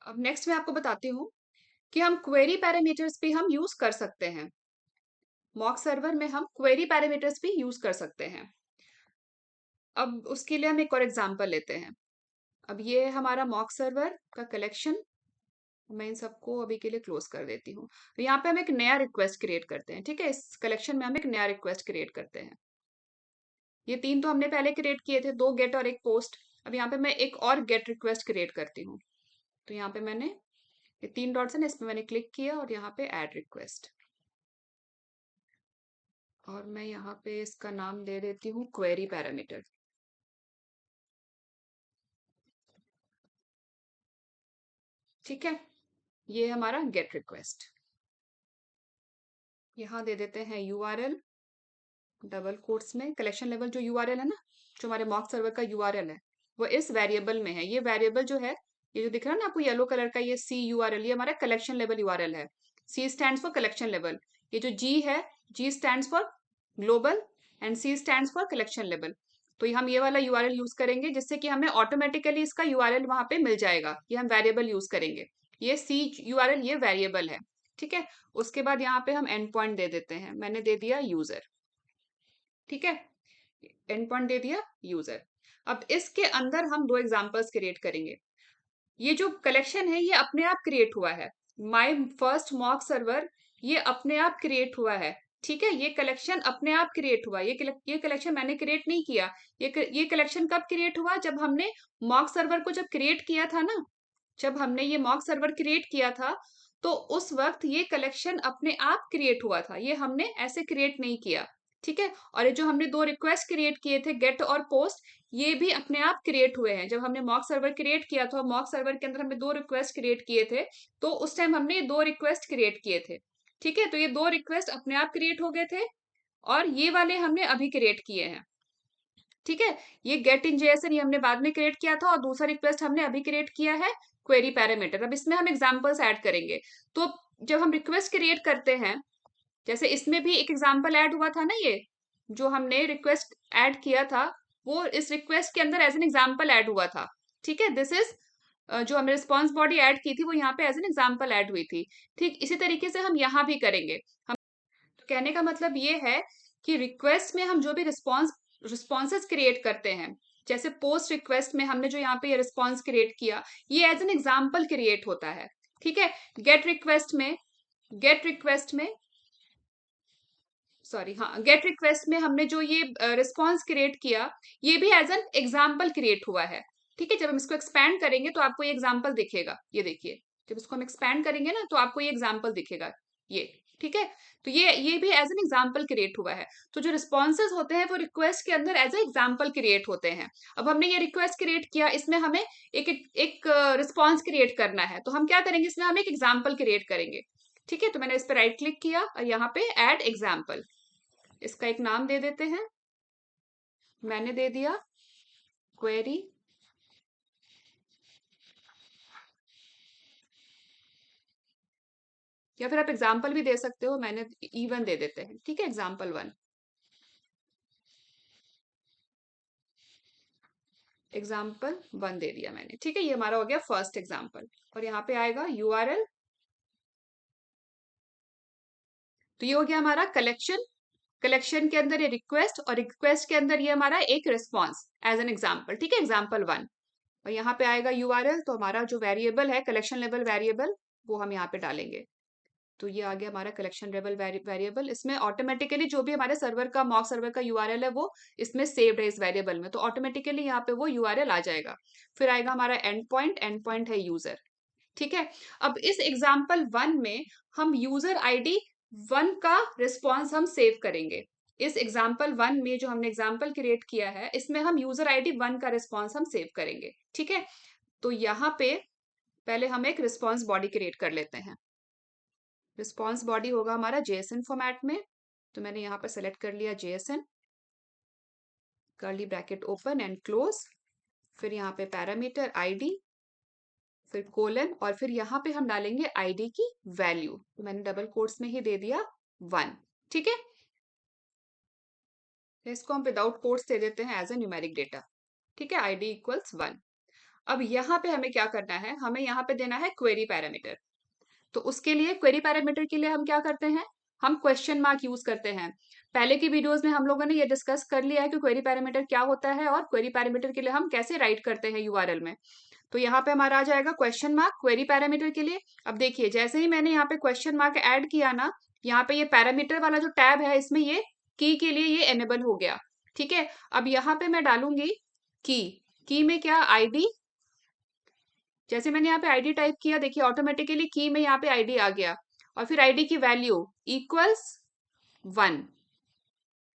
अब नेक्स्ट मैं आपको बताती हूँ कि हम क्वेरी पैरामीटर्स भी हम यूज कर सकते हैं। मॉक सर्वर में हम क्वेरी पैरामीटर्स भी यूज कर सकते हैं। अब उसके लिए हम एक और एग्जांपल लेते हैं। अब ये हमारा मॉक सर्वर का कलेक्शन, मैं इन सबको अभी के लिए क्लोज कर देती हूँ। तो यहाँ पे हम एक नया रिक्वेस्ट क्रिएट करते हैं। ठीक है, इस कलेक्शन में हम एक नया रिक्वेस्ट क्रिएट करते हैं। ये तीन तो हमने पहले क्रिएट किए थे, दो गेट और एक पोस्ट। अब यहाँ पे मैं एक और गेट रिक्वेस्ट क्रिएट करती हूँ। तो यहाँ पे मैंने ये तीन डॉट्स है ना, इस पे मैंने क्लिक किया और यहाँ पे ऐड रिक्वेस्ट, और मैं यहाँ पे इसका नाम दे देती हूँ क्वेरी पैरामीटर। ठीक है, ये हमारा गेट रिक्वेस्ट। यहाँ दे देते हैं यूआरएल, डबल कोट्स में कलेक्शन लेवल जो यूआरएल है ना, जो हमारे मॉक सर्वर का यूआरएल है, वो इस वेरिएबल में है। ये वेरिएबल जो है, ये जो दिख रहा है ना आपको येलो कलर का, ये सी यूआरएल, ये हमारा कलेक्शन लेवल यूआरएल है। C stands for collection level. ये जो जी है, G stands for global, and C stands for collection level. तो हम ये वाला यूआरएल यूज करेंगे, जिससे कि हमें ऑटोमेटिकली इसका यूआरएल वहां पे मिल जाएगा। ये हम वेरिएबल यूज करेंगे। ये सी यूआरएल ये वेरिएबल है। ठीक है, उसके बाद यहाँ पे हम एंड पॉइंट दे देते हैं, मैंने दे दिया यूजर। ठीक है, एंड पॉइंट दे दिया यूजर। अब इसके अंदर हम दो एग्जांपल्स क्रिएट करेंगे। ये जो कलेक्शन है ये अपने आप क्रिएट हुआ है, माय फर्स्ट मॉक सर्वर ये अपने आप क्रिएट हुआ है। ठीक है, ये कलेक्शन अपने आप क्रिएट हुआ, ये कलेक्शन मैंने क्रिएट नहीं किया। ये कलेक्शन कब क्रिएट हुआ, जब हमने मॉक सर्वर को जब क्रिएट किया था ना, जब हमने ये मॉक सर्वर क्रिएट किया था तो उस वक्त ये कलेक्शन अपने आप क्रिएट हुआ था, ये हमने ऐसे क्रिएट नहीं किया। ठीक है, और ये जो हमने दो रिक्वेस्ट क्रिएट किए थे गेट और पोस्ट, ये भी अपने आप क्रिएट हुए हैं। जब हमने मॉक सर्वर क्रिएट किया था, मॉक सर्वर के अंदर हमने दो रिक्वेस्ट क्रिएट किए थे, तो उस टाइम हमने दो रिक्वेस्ट क्रिएट किए थे। ठीक है, तो ये दो रिक्वेस्ट अपने आप क्रिएट हो गए थे और ये वाले हमने अभी क्रिएट किए हैं। ठीक है, ये गेट इन जेएसएन ये हमने बाद में क्रिएट किया था और दूसरा रिक्वेस्ट हमने अभी क्रिएट किया है क्वेरी पैरामीटर। अब इसमें हम एग्जांपल्स ऐड करेंगे। तो जब हम रिक्वेस्ट क्रिएट करते हैं, जैसे इसमें भी एक एग्जांपल ऐड हुआ था ना, ये जो हमने रिक्वेस्ट ऐड किया था वो इस रिक्वेस्ट के अंदर एज एन एग्जांपल ऐड हुआ था। ठीक है, दिस इज जो हमने रिस्पॉन्स बॉडी ऐड की थी वो यहाँ पे एज एन एग्जांपल ऐड हुई थी। ठीक इसी तरीके से हम यहाँ भी करेंगे। हम तो कहने का मतलब ये है कि रिक्वेस्ट में हम जो भी रिस्पॉन्सेज क्रिएट करते हैं, जैसे पोस्ट रिक्वेस्ट में हमने जो यहाँ पे ये रिस्पॉन्स क्रिएट किया, ये एज एन एग्जाम्पल क्रिएट होता है। ठीक है, गेट रिक्वेस्ट में सॉरी हाँ, गेट रिक्वेस्ट में हमने जो ये रिस्पॉन्स क्रिएट किया, ये भी एज एन एग्जाम्पल क्रिएट हुआ है। ठीक है, जब हम इसको एक्सपैंड करेंगे तो आपको ये एग्जाम्पल दिखेगा, ये देखिए, जब इसको हम एक्सपैंड करेंगे ना तो आपको ये एग्जाम्पल दिखेगा ये। ठीक है, तो ये भी एज एन एग्जाम्पल क्रिएट हुआ है। तो जो रिस्पॉन्सेज होते हैं वो रिक्वेस्ट के अंदर एज ए एग्जाम्पल क्रिएट होते हैं। अब हमने ये रिक्वेस्ट क्रिएट किया, इसमें हमें एक रिस्पॉन्स क्रिएट करना है, तो हम क्या करेंगे, इसमें हम एक एग्जाम्पल क्रिएट करेंगे। ठीक है, तो मैंने इस पर राइट क्लिक किया और यहाँ पे ऐड एग्जाम्पल, इसका एक नाम दे देते हैं। मैंने दे दिया क्वेरी या फिर आप एग्जाम्पल भी दे सकते हो, मैंने E1 दे देते हैं। ठीक है, एग्जाम्पल 1 दे दिया मैंने। ठीक है, ये हमारा हो गया फर्स्ट एग्जाम्पल। और यहाँ पे आएगा URL, तो ये हो गया हमारा कलेक्शन। कलेक्शन के अंदर ये रिक्वेस्ट और रिक्वेस्ट के अंदर ये हमारा एक रिस्पॉन्स एज एन एग्जाम्पल। ठीक है, एग्जाम्पल 1। और यहाँ पे आएगा URL, तो हमारा जो वेरिएबल है कलेक्शन लेवल वेरिएबल वो हम यहाँ पे डालेंगे। तो ये आ गया हमारा कलेक्शन लेवल वेरिएबल। इसमें ऑटोमेटिकली जो भी हमारे सर्वर का मॉक सर्वर का URL है वो इसमें सेव्ड है इस वेरिएबल में, तो ऑटोमेटिकली यहाँ पे वो URL आ जाएगा। फिर आएगा हमारा एंड पॉइंट है यूजर। ठीक है, अब इस एग्जाम्पल 1 में हम यूजर ID 1 का रिस्पॉन्स हम सेव करेंगे। इस एग्जाम्पल 1 में जो हमने एग्जाम्पल क्रिएट किया है इसमें हम यूजर ID 1 का रिस्पॉन्स हम सेव करेंगे। ठीक है, तो यहाँ पे पहले हम एक रिस्पॉन्स बॉडी क्रिएट कर लेते हैं। रिस्पॉन्स बॉडी होगा हमारा JSON फॉर्मेट में, तो मैंने यहाँ पर सेलेक्ट कर लिया JSON, curly bracket open and close, फिर यहाँ पे पैरामीटर ID, फिर कोलन, और फिर यहाँ पे हम डालेंगे ID की वैल्यू, तो मैंने डबल कोट्स में ही दे दिया 1। ठीक है, इसको हम विदाउट कोट्स दे देते हैं एज ए न्यूमेरिक डेटा। ठीक है, ID = 1। अब यहाँ पे हमें क्या करना है, हमें यहाँ पे देना है क्वेरी पैरामीटर। तो उसके लिए क्वेरी पैरामीटर के लिए हम क्या करते हैं, हम क्वेश्चन मार्क यूज करते हैं। पहले की वीडियोस में हम लोगों ने ये डिस्कस कर लिया है कि क्वेरी पैरामीटर क्या होता है और क्वेरी पैरामीटर के लिए हम कैसे राइट करते हैं URL में। तो यहाँ पे हमारा आ जाएगा क्वेश्चन मार्क क्वेरी पैरामीटर के लिए। अब देखिए, जैसे ही मैंने यहाँ पे क्वेश्चन मार्क ऐड किया ना, यहाँ पे ये पैरामीटर वाला जो टैब है इसमें ये की के लिए ये एनेबल हो गया। ठीक है, अब यहाँ पे मैं डालूंगी की में क्या ID, जैसे मैंने यहाँ पे ID टाइप किया, देखिए ऑटोमेटिकली की में यहाँ पे ID आ गया, और फिर ID की वैल्यू =1।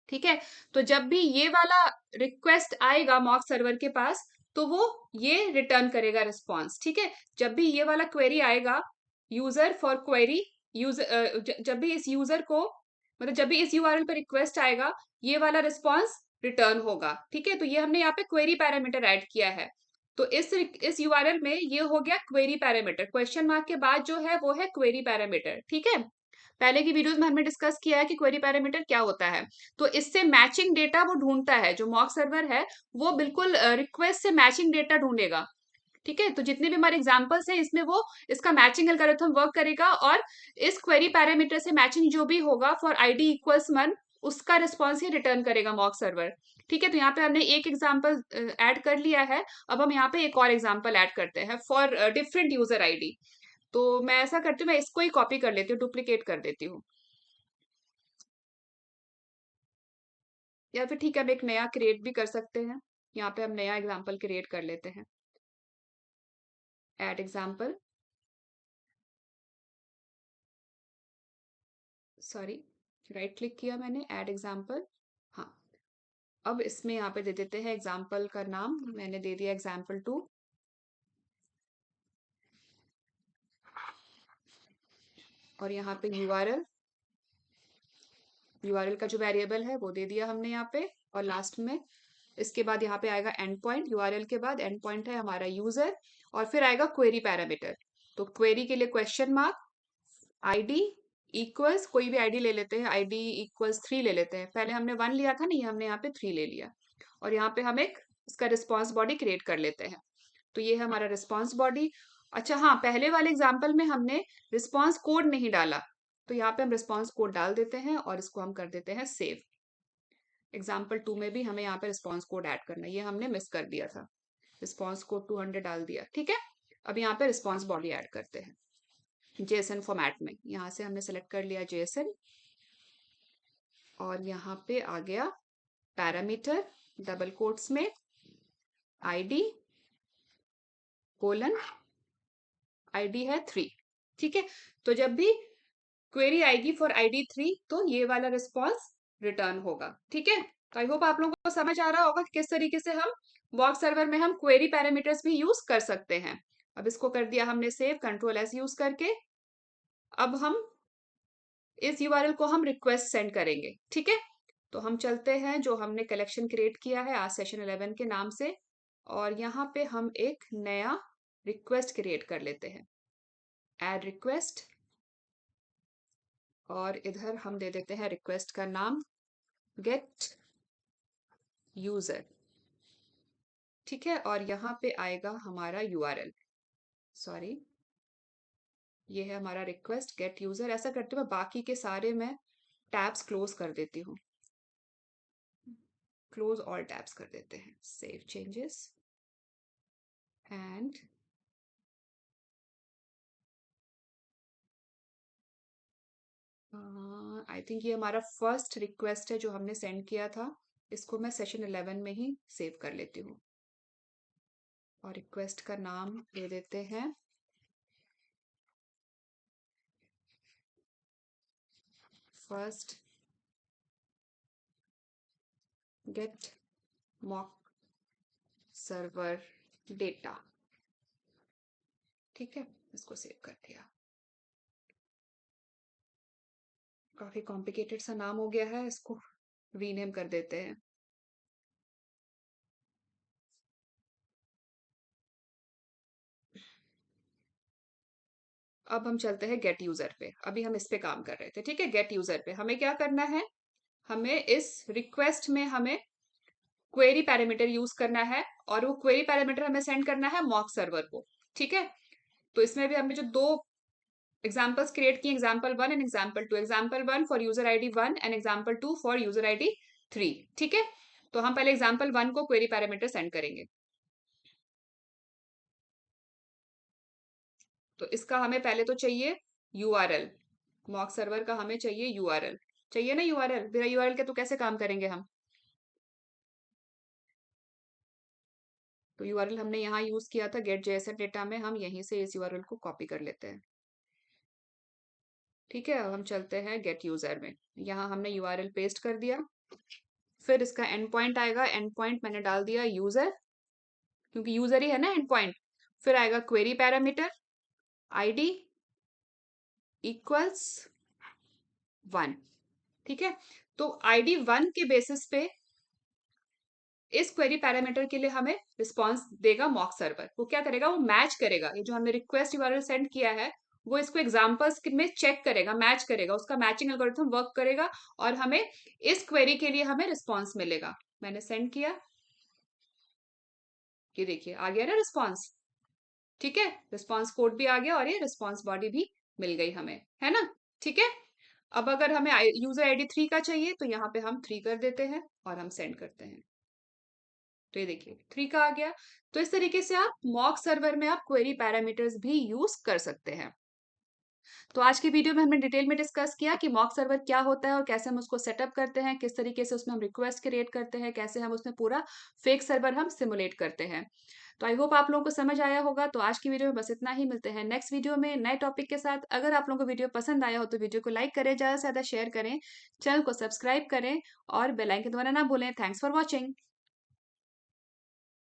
ठीक है, तो जब भी ये वाला रिक्वेस्ट आएगा मॉक सर्वर के पास तो वो ये रिटर्न करेगा रिस्पॉन्स। ठीक है, जब भी ये वाला क्वेरी आएगा यूजर फॉर क्वेरी यूजर, जब भी इस यूजर को मतलब जब भी इस URL पर रिक्वेस्ट आएगा ये वाला रिस्पॉन्स रिटर्न होगा। ठीक है, तो ये हमने यहाँ पे क्वेरी पैरामीटर ऐड किया है। तो इस URL में ये हो गया क्वेरी पैरामीटर, क्वेश्चन मार्क के बाद जो है वो है क्वेरी पैरामीटर। ठीक है, पहले की वीडियोस में हमने डिस्कस किया है कि क्वेरी पैरामीटर क्या होता है। तो इससे मैचिंग डेटा वो ढूंढता है, जो मॉक सर्वर है वो बिल्कुल रिक्वेस्ट से मैचिंग डेटा ढूंढेगा। ठीक है, तो जितने भी हमारे एग्जांपल्स हैं इसमें वो इसका मैचिंग एल्गोरिथम वर्क करेगा और इस क्वेरी पैरामीटर से मैचिंग जो भी होगा फॉर ID = 1 उसका रिस्पॉन्स ही रिटर्न करेगा मॉक सर्वर। ठीक है, तो यहाँ पे हमने एक एग्जाम्पल ऐड कर लिया है। अब हम यहाँ पे एक और एग्जाम्पल ऐड करते हैं फॉर डिफरेंट यूजर आईडी। तो मैं ऐसा करती हूँ, मैं इसको ही कॉपी कर लेती हूँ, डुप्लीकेट कर देती हूँ। या फिर ठीक है, हम एक नया क्रिएट भी कर सकते हैं। यहाँ पे हम नया एग्जाम्पल क्रिएट कर लेते हैं। Add example, sorry, right click किया मैंने, ऐड एग्जाम्पल। हाँ, अब इसमें यहाँ पे दे देते हैं एग्जाम्पल का नाम, मैंने दे दिया example2। और यहाँ पे यूआरएल का जो वेरिएबल है वो दे दिया हमने यहाँ पे। और लास्ट में इसके बाद यहाँ पे आएगा एंड पॉइंट, यूआरएल के बाद एंड पॉइंट है हमारा यूजर, और फिर आएगा क्वेरी पैरामीटर। तो क्वेरी के लिए क्वेश्चन मार्क, आईडी इक्वल्स, कोई भी आईडी ले लेते हैं, आईडी इक्वल्स 3 ले लेते हैं। पहले हमने 1 लिया था, नहीं हमने यहाँ पे 3 ले लिया। और यहाँ पे हम एक इसका रिस्पॉन्स बॉडी क्रिएट कर लेते हैं। तो ये है हमारा रिस्पॉन्स बॉडी। अच्छा हाँ, पहले वाले एग्जाम्पल में हमने रिस्पॉन्स कोड नहीं डाला, तो यहाँ पे हम रिस्पॉन्स कोड डाल देते हैं और इसको हम कर देते हैं सेव। example2 में भी हमें यहाँ पे रिस्पॉन्स कोड ऐड करना है, ये हमने मिस कर दिया था। रिस्पॉन्स कोड 200 डाल दिया, ठीक है। अब यहाँ पे रिस्पॉन्स बॉडी ऐड करते हैं जेएसएन फॉर्मेट में। यहाँ से हमने सेलेक्ट कर लिया जेएसएन, और यहाँ पे आ गया पैरामीटर डबल कोट्स में आईडी कोलन, आईडी है 3, ठीक है। तो जब भी क्वेरी आएगी फॉर आईडी 3 तो ये वाला रिस्पॉन्स रिटर्न होगा, ठीक है। तो आई होप आप लोगों को समझ आ रहा होगा कि किस तरीके से हम वॉक सर्वर में हम क्वेरी पैरामीटर्स भी यूज कर सकते हैं। अब इसको कर दिया हमने सेव, कंट्रोल एस यूज करके। अब हम इस यूआरएल को हम रिक्वेस्ट सेंड करेंगे, ठीक है। तो हम चलते हैं जो हमने कलेक्शन क्रिएट किया है आज सेशन 11 के नाम से, और यहाँ पे हम एक नया रिक्वेस्ट क्रिएट कर लेते हैं, ऐड रिक्वेस्ट। और इधर हम दे देते हैं रिक्वेस्ट का नाम गेट यूजर, ठीक है। और यहाँ पे आएगा हमारा यूआरएल, सॉरी, ये है हमारा रिक्वेस्ट गेट यूजर। ऐसा करते हुए बाकी के सारे मैं टैब्स क्लोज कर देती हूँ, क्लोज ऑल टैब्स कर देते हैं, save changes and I think ये हमारा फर्स्ट रिक्वेस्ट है जो हमने सेंड किया था। इसको मैं सेशन 11 में ही सेव कर लेती हूँ, और रिक्वेस्ट का नाम दे देते हैं first get mock server data, ठीक है। इसको सेव कर दिया। काफी कॉम्प्लिकेटेड सा नाम हो गया है, इसको रीनेम कर देते हैं। अब हम चलते हैं गेट यूजर पे, अभी हम इस पे काम कर रहे थे, ठीक है। गेट यूजर पे हमें क्या करना है, हमें इस रिक्वेस्ट में हमें क्वेरी पैरामीटर यूज करना है, और वो क्वेरी पैरामीटर हमें सेंड करना है मॉक सर्वर को, ठीक है। तो इसमें भी हमने जो दो एग्जाम्पल्स क्रिएट किए, example1 and example2, example1 for user ID 1 and example2 for user ID 3, ठीक है। तो हम पहले example1 को क्वेरी पैरामीटर सेंड करेंगे। तो इसका हमें पहले तो चाहिए यूआरएल, मॉक सर्वर का हमें चाहिए यूआरएल, चाहिए ना यूआरएल, बिना यूआरएल के तो कैसे काम करेंगे हम। तो यूआरएल हमने यहाँ यूज किया था गेट जेएसएन डेटा में, हम यहीं से इस यूआरएल को कॉपी कर लेते हैं, ठीक है। अब हम चलते हैं गेट यूजर में, यहाँ हमने यूआरएल पेस्ट कर दिया। फिर इसका एंड पॉइंट आएगा, एंड पॉइंट मैंने डाल दिया यूजर, क्योंकि यूजर ही है ना एंड पॉइंट। फिर आएगा क्वेरी पैरामीटर आईडी इक्वल्स 1, ठीक है। तो आईडी 1 के बेसिस पे इस क्वेरी पैरामीटर के लिए हमें रिस्पॉन्स देगा मॉक सर्वर। वो क्या करेगा, वो मैच करेगा, ये जो हमने रिक्वेस्ट यूआरएल सेंड किया है वो इसको एग्जांपल्स में चेक करेगा, मैच करेगा, उसका मैचिंग एल्गोरिथम वर्क करेगा, और हमें इस क्वेरी के लिए हमें रिस्पॉन्स मिलेगा। मैंने सेंड किया, ये देखिए आ गया ना रिस्पॉन्स, ठीक है। रिस्पॉन्स कोड भी आ गया और ये रिस्पॉन्स बॉडी भी मिल गई हमें, है ना, ठीक है। अब अगर हमें यूजर आईडी 3 का चाहिए तो यहाँ पे हम 3 कर देते हैं और हम सेंड करते हैं। तो ये देखिए 3 का आ गया। तो इस तरीके से आप मॉक सर्वर में आप क्वेरी पैरामीटर्स भी यूज कर सकते हैं। तो आज की वीडियो में हमने डिटेल में डिस्कस किया कि मॉक सर्वर क्या होता है और कैसे हम उसको सेटअप करते हैं, किस तरीके से उसमें हम रिक्वेस्ट क्रिएट करते हैं, कैसे हम उसमें पूरा फेक सर्वर हम सिमुलेट करते हैं। तो आई होप आप लोगों को समझ आया होगा। तो आज की वीडियो में बस इतना ही। मिलते हैं नेक्स्ट वीडियो में नए टॉपिक के साथ। अगर आप लोगों को वीडियो पसंद आया हो तो वीडियो को लाइक करें, ज़्यादा से ज़्यादा शेयर करें, चैनल को सब्सक्राइब करें और बेल आइकन दबाना ना भूलें। Thanks for watching.